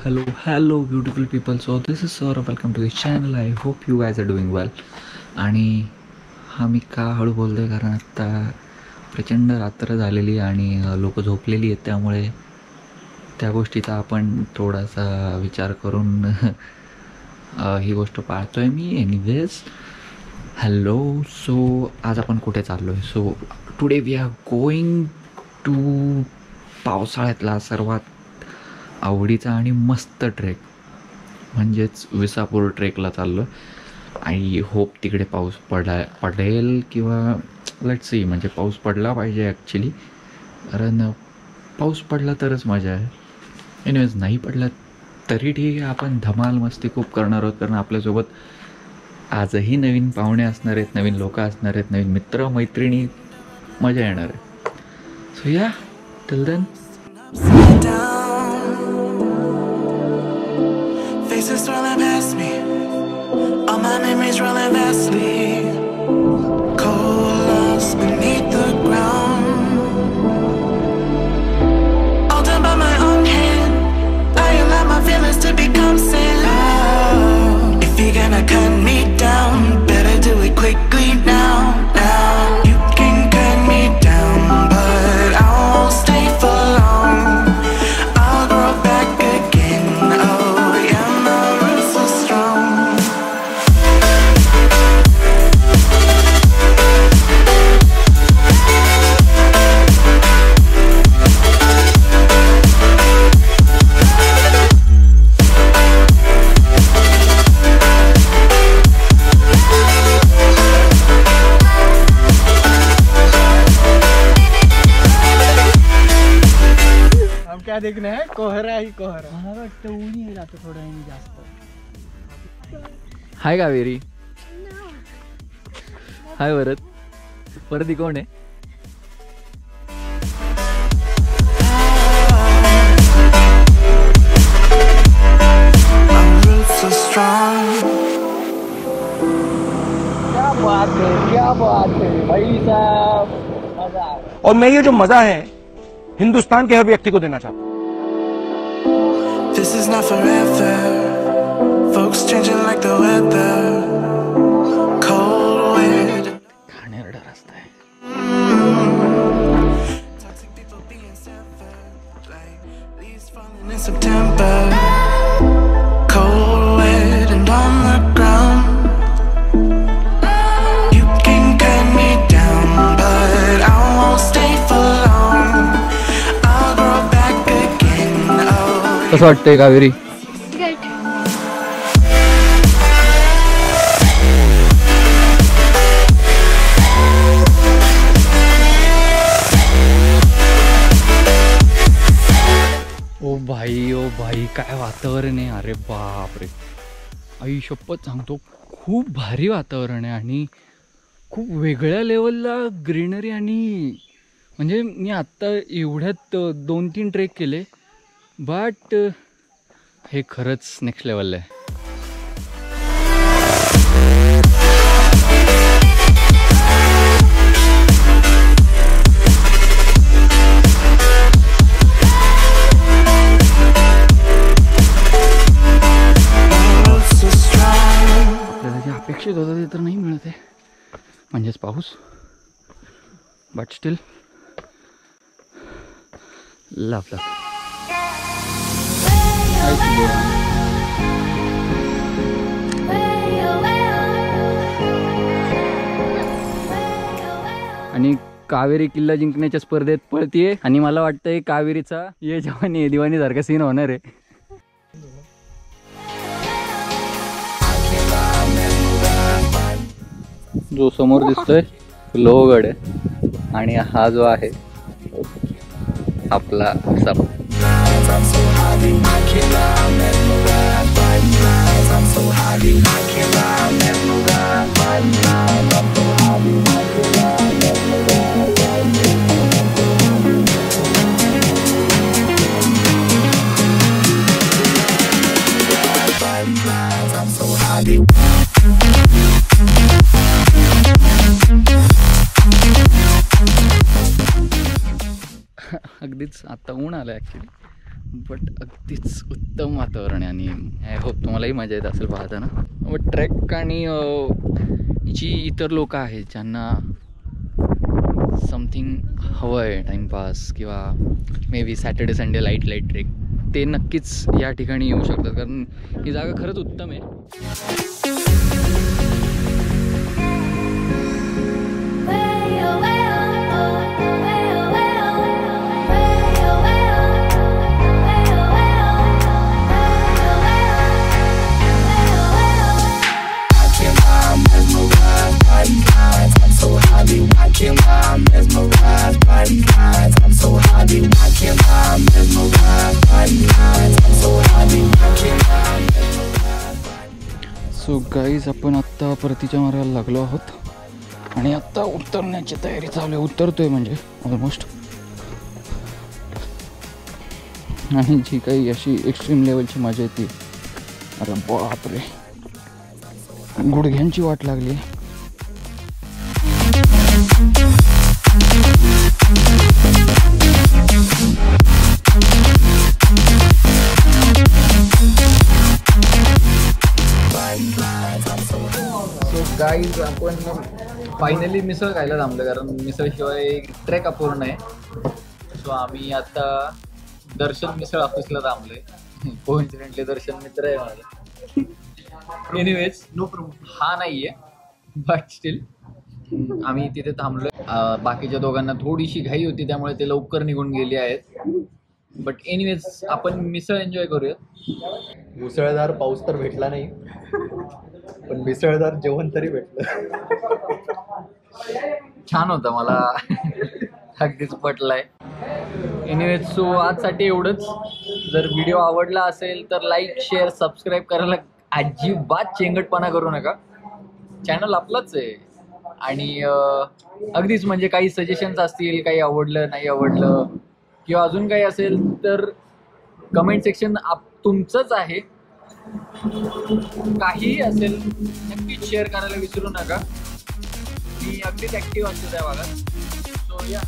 hello beautiful people. So this is Saurabh. Welcome to the channel. I hope you guys are doing well. आणि हा मी का हळू बोलतो आहे कारण आत्ता प्रचंड रात्र झालेली आणि लोक झोपलेली आहेत, त्यामुळे त्या गोष्टीचा आपण थोडासा विचार करून ही गोष्ट पाळतो आहे मी. Anyways hello. सो आज आपण कुठे चाललो आहे? So today we are going to पावसाळ्यातला सर्वात आवडीचा आणि मस्त ट्रेक म्हणजेच विसापूर ट्रेकला चाललो. आय होप तिकडे पाऊस पडेल किंवा लेट्स सी, म्हणजे पाऊस पडला पाहिजे ॲक्च्युली, कारण पाऊस पडला तरच मजा आहे. एनिवेज नाही पडला तरी ठीक आहे, आपण धमाल मस्ती खूप करणार आहोत, कारण आपल्यासोबत आजही नवीन पाहुणे असणार आहेत, नवीन लोक असणार आहेत, नवीन मित्र मैत्रिणी, मजा येणार आहे. सो या till then. Faces swirling past me, all my memories rolling vastly. Cold lost beneath the ground, all done by my own hand. I allow my feelings to become sand. If you're gonna cut me down, better do it quickly now. You can cut me down, but I won't stay for long. I'll grow back again. Oh yeah, my roots are strong. क्या देखना है? कोहरा ही कोहरा. मला वाटतं ऊन येईल आता थोडं आणि जास्त. हाय कावेरी. हाय वरद. वरदी कोण आहे? My roots are strong. क्या बात है भाई साहब, मजा. और मैं ये जो मजा है हिंदुस्तान के हर व्यक्ति को देना चाहता हूँ. This is not forever. Folks changing like the weather. Cold wind. घाणेरडा रस्ता आहे. Toxic people being severed like leaves falling in September. Cold wind and on the ground. You can cut me down, but I won't stay for long. I'll grow back again. Oh. कसं वाटतंय कावेरी? ओ भाई काय वातावरण आहे. अरे बापरे, आई शपथ सांगतो, खूप भारी वातावरण आहे आणि खूप वेगळ्या लेवलला ग्रीनरी. आणि म्हणजे मी आत्ता एवढ्यात 2-3 ट्रेक केले, बट हे खरंच नेक्स्ट लेवलला आहे. आपल्याला जे अपेक्षित होतं ते तर नाही मिळत आहे, म्हणजेच पाऊस. बट स्टील लव. आणि कावेरी किल्ला जिंकण्याच्या स्पर्धेत पळतीये आणि मला वाटतंय कावेरीचा ये जवानी ये दिवानी सारखा सीन होणार आहे. जो समोर दिसतोय लोहगड आहे आणि हा जो आहे आपला विसापूर. अगदीच आत्ता ऊन आलं ॲक्च्युली, बट अगदीच उत्तम वातावरण आहे आणि आय होप तुम्हालाही मजा येत असेल पाहताना. बट ट्रेक आणि जी इतर लोक आहेत ज्यांना समथिंग हवं आहे टाईमपास किंवा maybe Saturday Sunday light trek, ते नक्कीच या ठिकाणी येऊ शकतात कारण ही जागा खरंच उत्तम आहे. सो गाईज आपण आत्ता परतीच्या मार्गाला लागलो आहोत आणि आत्ता उतरण्याची तयारी चालू आहे. उतरतोय म्हणजे ऑलमोस्ट. आणि जी काही अशी एक्स्ट्रीम लेवलची मजा येते, अरे बापरे, गुडघ्यांची वाट लागली. सो गाईज आपण फायनली मिसळ खायला थांबलो कारण मिसळशिवाय ट्रेक अपूर्ण आहे. सो आम्ही आता दर्शन मिसळ ऑफिसला थांबलोय. कोइन्सिडेंटली दर्शन मित्र आहे माझा. एनिवेज नो प्रॉब्लेम, हा नाहीये बट स्टील आम्ही तिथे थांबलोय. बाकीच्या दोघांना थोडीशी घाई होती त्यामुळे ते लवकर निघून गेले आहेत. बट एनिवेज आपण मिसळ एन्जॉय करूयात. मुसळधार पाऊस तर भेटला नाही पण मिसळदार जेवण तरी भेटलं. छान होतं, मला अगदीच पटलाय. एनिवेज सो आजसाठी एवढंच. जर व्हिडिओ आवडला असेल तर लाईक शेअर सबस्क्राईब करायला अजिबात चेंगटपणा करू नका. चॅनल आपलंच आहे आणि अगदीच म्हणजे काही सजेशन्स असतील, काही आवडलं नाही आवडलं किंवा अजून काही असेल तर कमेंट सेक्शन तुमचंच आहे. काहीही असेल नक्कीच शेअर करायला विसरू नका. मी अगदीच ॲक्टिव्ह असतो त्या भागात. सो या